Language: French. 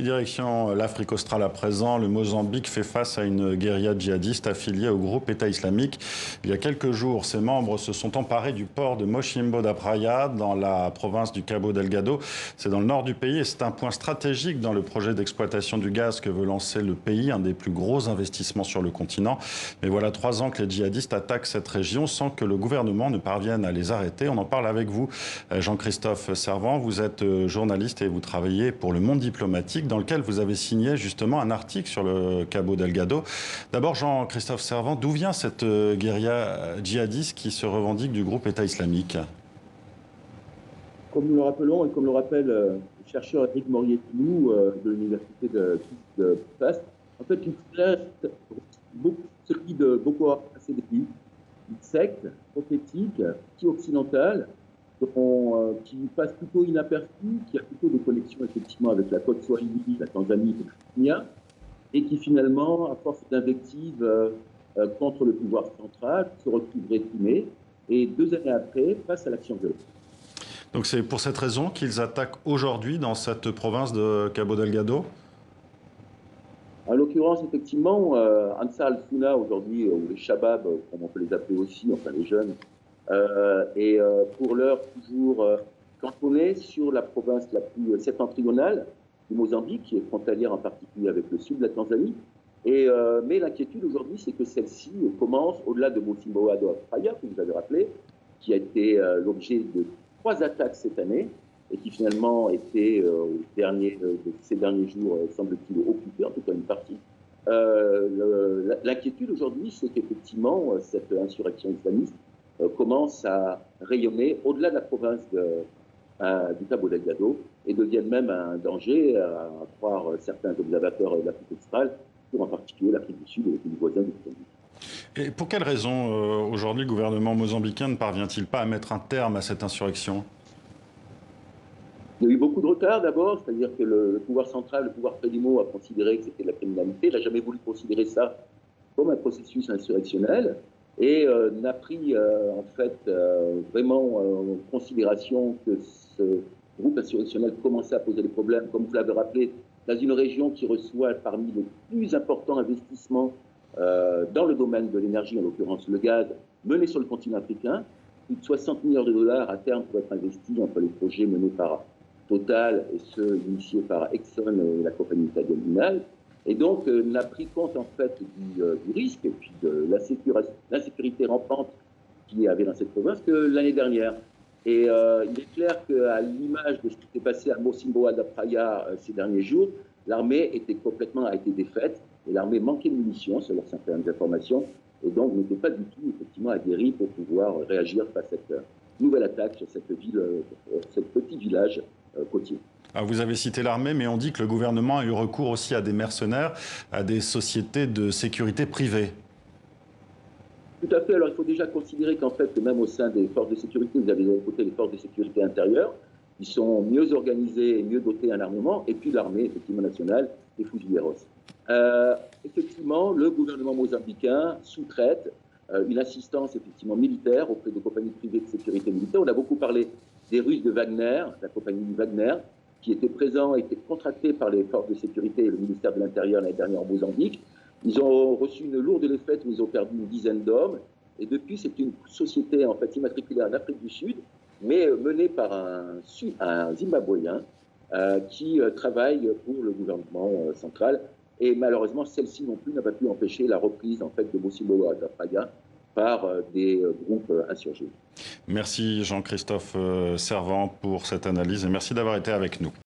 Direction l'Afrique australe à présent, le Mozambique fait face à une guérilla djihadiste affiliée au groupe État islamique. Il y a quelques jours, ses membres se sont emparés du port de Mochimbo da Praia dans la province du Cabo Delgado. C'est dans le nord du pays et c'est un point stratégique dans le projet d'exploitation du gaz que veut lancer le pays, un des plus gros investissements sur le continent. Mais voilà 3 ans que les djihadistes attaquent cette région sans que le gouvernement ne parvienne à les arrêter. On en parle avec vous, Jean-Christophe Servan. Vous êtes journaliste et vous travaillez pour Le Monde diplomatique, dans lequel vous avez signé justement un article sur le Cabo Delgado. D'abord, Jean-Christophe Servan, d'où vient cette guérilla djihadiste qui se revendique du groupe État islamique? Comme nous le rappelons et comme le rappelle le chercheur Eric Morier-Touloux de l'université de Belfast, en fait, il reste beaucoup celui de Boko Haram à ses débuts, une secte prophétique, anti-occidentale, qui passe plutôt inaperçue, qui a plutôt des connexions effectivement avec la côte Swahili, la Tanzanie et le Kenya, et qui finalement, à force d'invectives contre le pouvoir central, se retrouve réprimé et 2 années après passe à l'action violente. Donc c'est pour cette raison qu'ils attaquent aujourd'hui dans cette province de Cabo Delgado? En l'occurrence, effectivement, Ansar al-Souna aujourd'hui, ou les Shabab, comme on peut les appeler aussi, enfin les jeunes, est pour l'heure toujours cantonné sur la province la plus septentrionale du Mozambique, qui est frontalière en particulier avec le sud de la Tanzanie. Mais l'inquiétude aujourd'hui, c'est que celle-ci commence au-delà de Mocimboa de Praia, que vous avez rappelé, qui a été l'objet de 3 attaques cette année et qui finalement était ces derniers jours, semble-t-il, occupée, en tout cas une partie. L'inquiétude aujourd'hui, c'est qu'effectivement, cette insurrection islamiste commence à rayonner au-delà de la province du Cabo Delgado et devienne même un danger, à croire certains observateurs de l'Afrique australe, pour en particulier l'Afrique du Sud et les pays voisins du Mozambique. Et pour quelles raisons aujourd'hui le gouvernement mozambicain ne parvient-il pas à mettre un terme à cette insurrection? Il y a eu beaucoup de retard d'abord, c'est-à-dire que le pouvoir central, le pouvoir Frelimo a considéré que c'était de la criminalité, il n'a jamais voulu considérer ça comme un processus insurrectionnel et n'a pris en fait vraiment en considération que ce groupe insurrectionnel commençait à poser des problèmes, comme vous l'avez rappelé, dans une région qui reçoit parmi les plus importants investissements dans le domaine de l'énergie, en l'occurrence le gaz, mené sur le continent africain. Plus de 60 milliards de dollars à terme pour être investis entre les projets menés par Total et ceux initiés par Exxon et la compagnie italienne Enel. Et donc n'a pris compte en fait du risque et puis de l'insécurité rampante qu'il y avait dans cette province que l'année dernière. Et il est clair qu'à l'image de ce qui s'est passé à Mocimboa da Praia ces derniers jours, l'armée a été défaite et l'armée manquait de munitions, selon certaines informations, et donc n'était pas du tout effectivement aguerrie pour pouvoir réagir face à cette nouvelle attaque sur cette ville, ce petit village côtier. Alors vous avez cité l'armée, mais on dit que le gouvernement a eu recours aussi à des mercenaires, à des sociétés de sécurité privées. Tout à fait. Alors, il faut déjà considérer qu'en fait, que même au sein des forces de sécurité, vous avez d'un côté les forces de sécurité intérieures, qui sont mieux organisées et mieux dotées en armement, et puis l'armée, effectivement, nationale, les Fusiliers. Effectivement, le gouvernement mozambicain sous-traite une assistance, effectivement, militaire auprès de compagnies privées de sécurité militaire. On a beaucoup parlé des Russes de Wagner, la compagnie Wagner, qui étaient présents, étaient contractés par les forces de sécurité et le ministère de l'Intérieur l'année dernière en Mozambique. Ils ont reçu une lourde défaite où ils ont perdu une dizaine d'hommes. Et depuis, c'est une société en fait immatriculée en Afrique du Sud, mais menée par un Zimbabwéen qui travaille pour le gouvernement central. Et malheureusement, celle-ci non plus n'a pas pu empêcher la reprise en fait de Mocimboa da Praia par des groupes insurgés. Merci Jean-Christophe Servan pour cette analyse et merci d'avoir été avec nous.